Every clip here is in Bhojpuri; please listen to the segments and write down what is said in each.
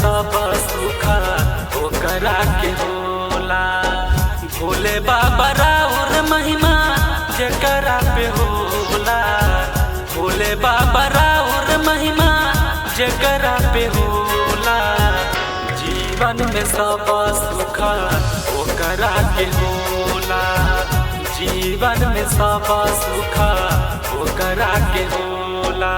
सब सुख ओकरा के होला। भोले बाबा राउर महिमा जेकरा पे होला। भोले बाबा राउर महिमा जेकरा पे होला। जीवन में सब सुख ओकरा के होला। जीवन में सब सुख ओकरा के होला।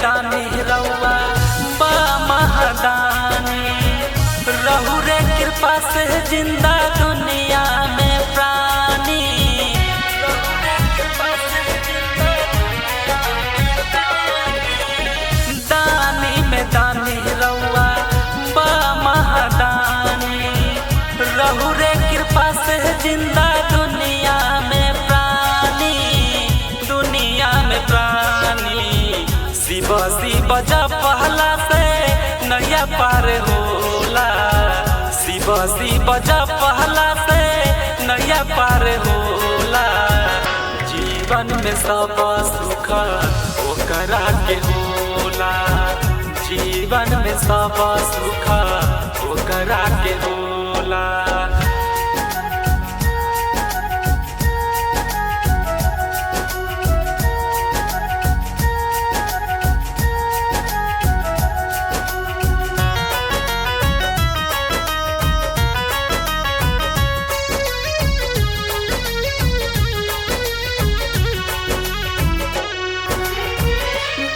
दानी रउआ बा महादानी। रहु रे कृपा से जिंदा दुनिया में प्राणी। दानी में दानी रउआ बा महादानी। रहु रे कृपा से जिंदा दुनिया में प्राणी। दुनिया में प्राणी शिव शिव जपला से नैया पार होला। शिव शिव जपला से नैया पार होला। जीवन में सब सुख ओकरा के होला। जीवन में सब सुख ओकरा के होला।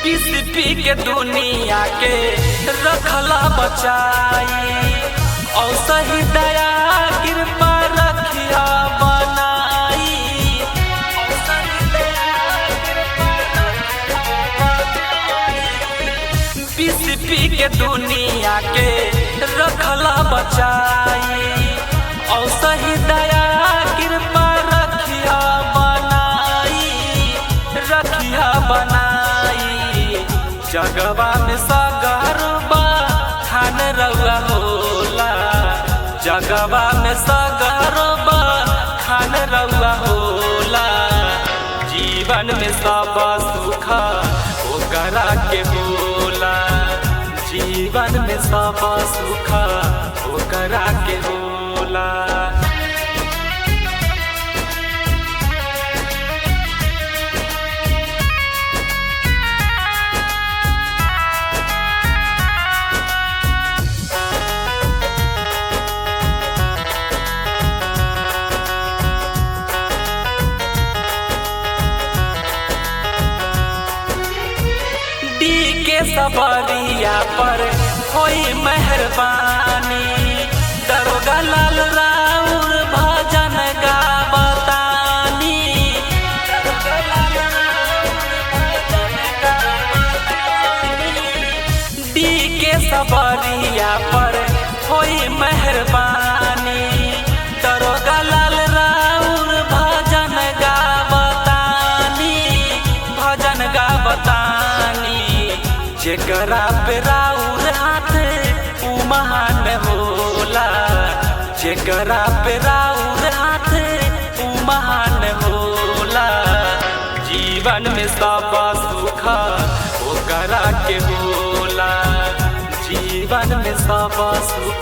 पीस पी के दुनिया के रखला बचाई। और सही दया कृपा रखिया बनाई। पीस पी के दुनिया के रखला बचाई। और सही दया कृपा रखिया बनाई। रखिया बनाई। जगवा में सगरबा खान रउआ होला। जगवा में सगरबा खान रउआ होला। जीवन में सब सुख ओकरा के होला। जीवन में सब सुख ओकरा के होला। के सबरिया पर होई मेहरबानी। दरोगा लाल राउर भजन गावतानी। डी के सबरिया पर होई मेहरबानी। दरोगा लाल राउर भजन गावतानी। भजन गावतानी। जेकरा पे राउर हाथ उ महान होला। जेकरा पे राउर हाथ उ महान होला। जीवन में सब सुख ओकरा के होला। जीवन में सब सुख